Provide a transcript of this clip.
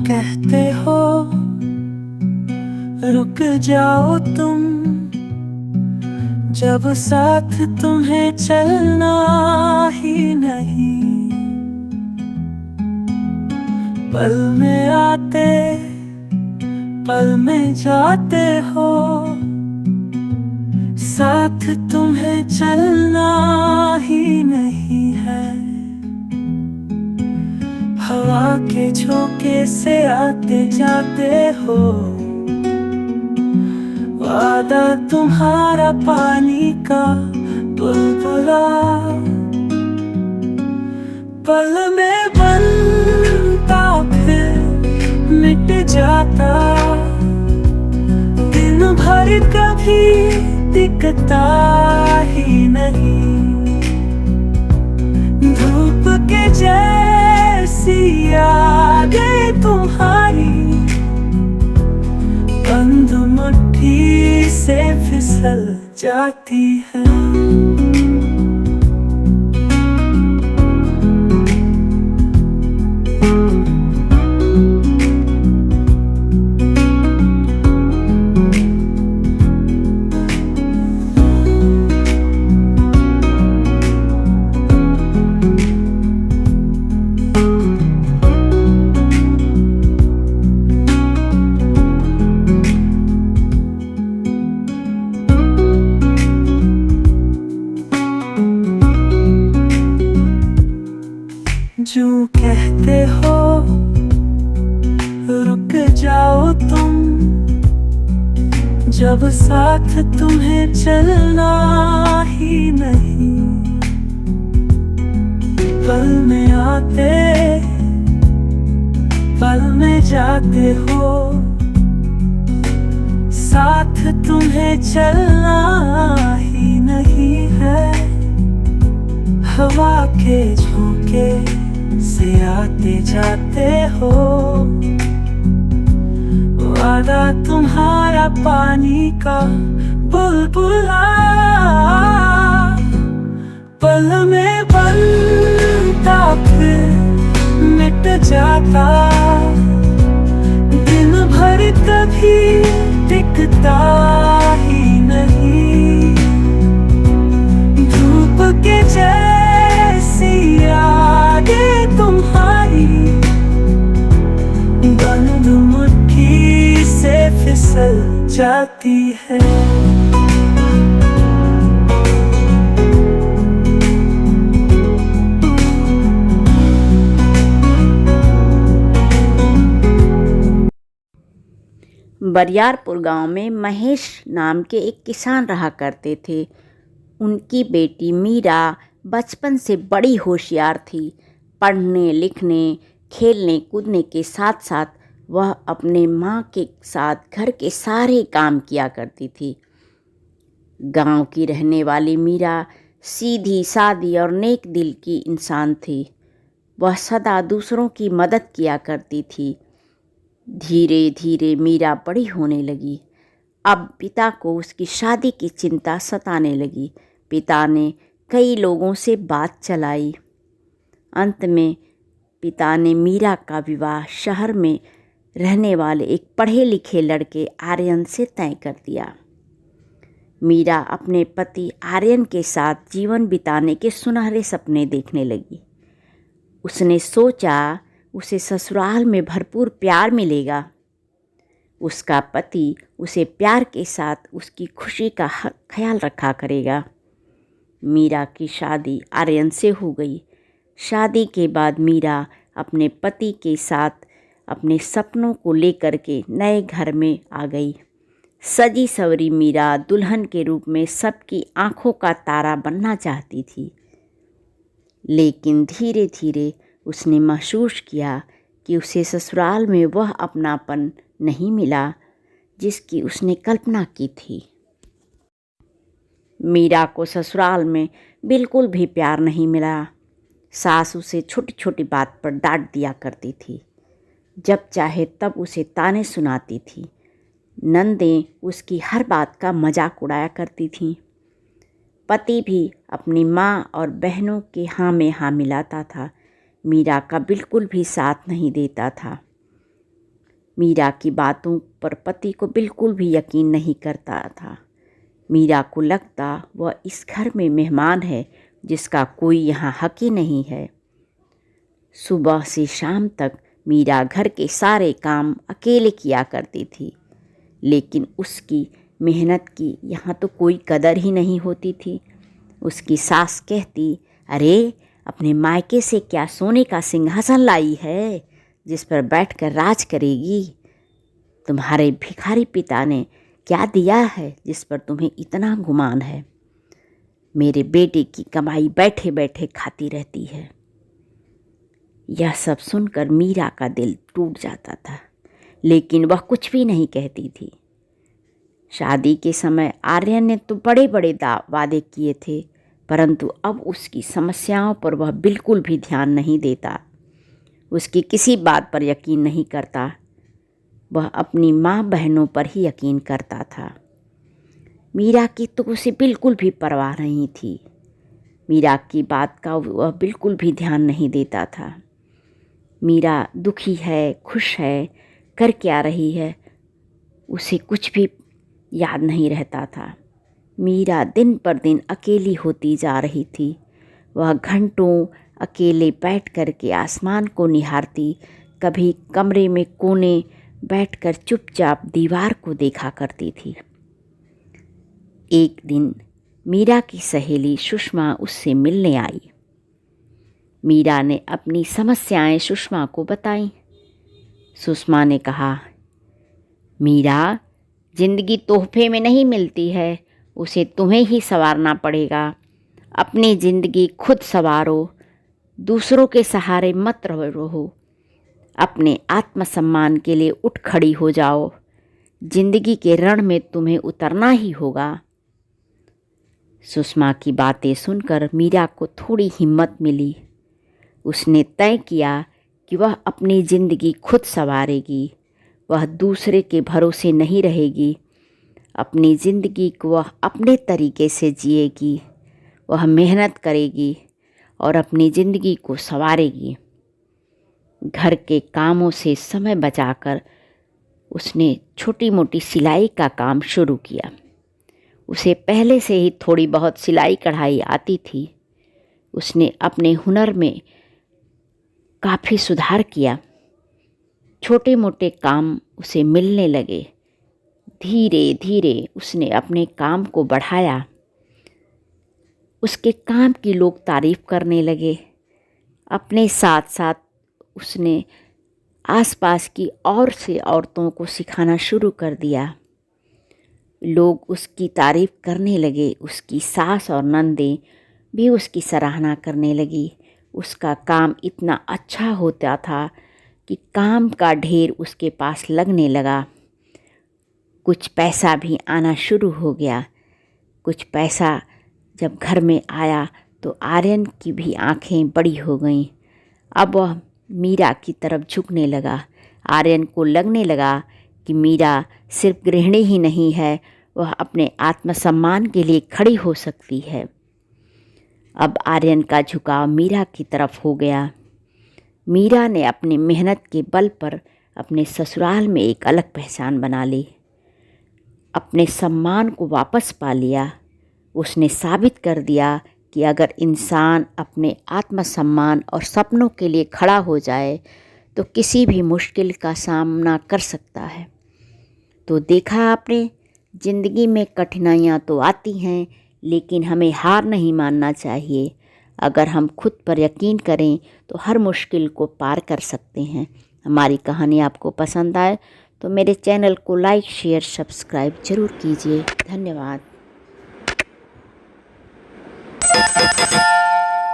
कहते हो रुक जाओ तुम, जब साथ तुम्हें चलना ही नहीं। पल में आते पल में जाते हो, साथ तुम्हें चलना ही नहीं है। हवा के झोंके से आते जाते हो, वादा तुम्हारा पानी का बुलबुला। पल में बनता फिर मिट जाता, दिन भर कभी दिखता ही नहीं। धूप के जैसी यादें तुम्हारी बंद मुट्ठी से फिसल जाती है। जो कहते हो रुक जाओ तुम, जब साथ तुम्हें चलना ही नहीं। पल में आते पल में जाते हो, साथ तुम्हें चलना ही नहीं है। हवा के झोंके से आते जाते हो, वादा तुम्हारा पानी का बुलबुला। पल में बनता फिर मिट जाता, दिन भर कभी टिकता ही नहीं। धूप के जैसी यादें तुम्हारी बंद मुट्ठी से फिसल जाती है। बरियारपुर गांव में महेश नाम के एक किसान रहा करते थे। उनकी बेटी मीरा बचपन से बड़ी होशियार थी। पढ़ने लिखने खेलने कूदने के साथ साथ वह अपने माँ के साथ घर के सारे काम किया करती थी। गांव की रहने वाली मीरा सीधी सादी और नेक दिल की इंसान थी। वह सदा दूसरों की मदद किया करती थी। धीरे धीरे मीरा बड़ी होने लगी। अब पिता को उसकी शादी की चिंता सताने लगी। पिता ने कई लोगों से बात चलाई। अंत में पिता ने मीरा का विवाह शहर में रहने वाले एक पढ़े लिखे लड़के आर्यन से तय कर दिया। मीरा अपने पति आर्यन के साथ जीवन बिताने के सुनहरे सपने देखने लगी। उसने सोचा उसे ससुराल में भरपूर प्यार मिलेगा। उसका पति उसे प्यार के साथ उसकी खुशी का ख्याल रखा करेगा। मीरा की शादी आर्यन से हो गई। शादी के बाद मीरा अपने पति के साथ अपने सपनों को लेकर के नए घर में आ गई। सजी सवरी मीरा दुल्हन के रूप में सबकी आंखों का तारा बनना चाहती थी। लेकिन धीरे धीरे उसने महसूस किया कि उसे ससुराल में वह अपनापन नहीं मिला जिसकी उसने कल्पना की थी। मीरा को ससुराल में बिल्कुल भी प्यार नहीं मिला। सास उसे छोटी छोटी बात पर डांट दिया करती थी। जब चाहे तब उसे ताने सुनाती थी। नंदें उसकी हर बात का मजाक उड़ाया करती थीं। पति भी अपनी माँ और बहनों के हाँ में हाँ मिलाता था। मीरा का बिल्कुल भी साथ नहीं देता था। मीरा की बातों पर पति को बिल्कुल भी यकीन नहीं करता था। मीरा को लगता वह इस घर में मेहमान है जिसका कोई यहाँ हक ही नहीं है। सुबह से शाम तक मीरा घर के सारे काम अकेले किया करती थी, लेकिन उसकी मेहनत की यहाँ तो कोई कदर ही नहीं होती थी। उसकी सास कहती, अरे अपने मायके से क्या सोने का सिंहासन लाई है जिस पर बैठकर राज करेगी? तुम्हारे भिखारी पिता ने क्या दिया है जिस पर तुम्हें इतना गुमान है? मेरे बेटे की कमाई बैठे बैठे खाती रहती है। यह सब सुनकर मीरा का दिल टूट जाता था, लेकिन वह कुछ भी नहीं कहती थी। शादी के समय आर्यन ने तो बड़े बड़े वादे किए थे, परंतु अब उसकी समस्याओं पर वह बिल्कुल भी ध्यान नहीं देता। उसकी किसी बात पर यकीन नहीं करता। वह अपनी माँ बहनों पर ही यकीन करता था। मीरा की तो उसे बिल्कुल भी परवाह नहीं थी। मीरा की बात का वह बिल्कुल भी ध्यान नहीं देता था। मीरा दुखी है, खुश है, कर क्या रही है, उसे कुछ भी याद नहीं रहता था। मीरा दिन पर दिन अकेली होती जा रही थी। वह घंटों अकेले बैठ कर के आसमान को निहारती, कभी कमरे में कोने बैठकर चुपचाप दीवार को देखा करती थी। एक दिन मीरा की सहेली सुषमा उससे मिलने आई। मीरा ने अपनी समस्याएं सुषमा को बताईं। सुषमा ने कहा, मीरा, जिंदगी तोहफे में नहीं मिलती है, उसे तुम्हें ही संवारना पड़ेगा। अपनी ज़िंदगी खुद संवारो, दूसरों के सहारे मत रहो। अपने आत्मसम्मान के लिए उठ खड़ी हो जाओ। जिंदगी के रण में तुम्हें उतरना ही होगा। सुषमा की बातें सुनकर मीरा को थोड़ी हिम्मत मिली। उसने तय किया कि वह अपनी ज़िंदगी खुद संवारेगी। वह दूसरे के भरोसे नहीं रहेगी। अपनी ज़िंदगी को वह अपने तरीके से जिएगी। वह मेहनत करेगी और अपनी ज़िंदगी को संवारेगी। घर के कामों से समय बचाकर उसने छोटी मोटी सिलाई का काम शुरू किया। उसे पहले से ही थोड़ी बहुत सिलाई कढ़ाई आती थी। उसने अपने हुनर में काफ़ी सुधार किया। छोटे मोटे काम उसे मिलने लगे। धीरे धीरे उसने अपने काम को बढ़ाया। उसके काम की लोग तारीफ़ करने लगे। अपने साथ साथ उसने आसपास की और से औरतों को सिखाना शुरू कर दिया। लोग उसकी तारीफ़ करने लगे। उसकी सास और नंदें भी उसकी सराहना करने लगी। उसका काम इतना अच्छा होता था कि काम का ढेर उसके पास लगने लगा। कुछ पैसा भी आना शुरू हो गया। कुछ पैसा जब घर में आया तो आर्यन की भी आंखें बड़ी हो गईं। अब वह मीरा की तरफ झुकने लगा। आर्यन को लगने लगा कि मीरा सिर्फ गृहिणी ही नहीं है, वह अपने आत्मसम्मान के लिए खड़ी हो सकती है। अब आर्यन का झुकाव मीरा की तरफ हो गया। मीरा ने अपनी मेहनत के बल पर अपने ससुराल में एक अलग पहचान बना ली। अपने सम्मान को वापस पा लिया। उसने साबित कर दिया कि अगर इंसान अपने आत्मसम्मान और सपनों के लिए खड़ा हो जाए तो किसी भी मुश्किल का सामना कर सकता है। तो देखा आपने, ज़िंदगी में कठिनाइयाँ तो आती हैं, लेकिन हमें हार नहीं मानना चाहिए। अगर हम खुद पर यकीन करें तो हर मुश्किल को पार कर सकते हैं। हमारी कहानी आपको पसंद आए तो मेरे चैनल को लाइक, शेयर, सब्सक्राइब ज़रूर कीजिए। धन्यवाद।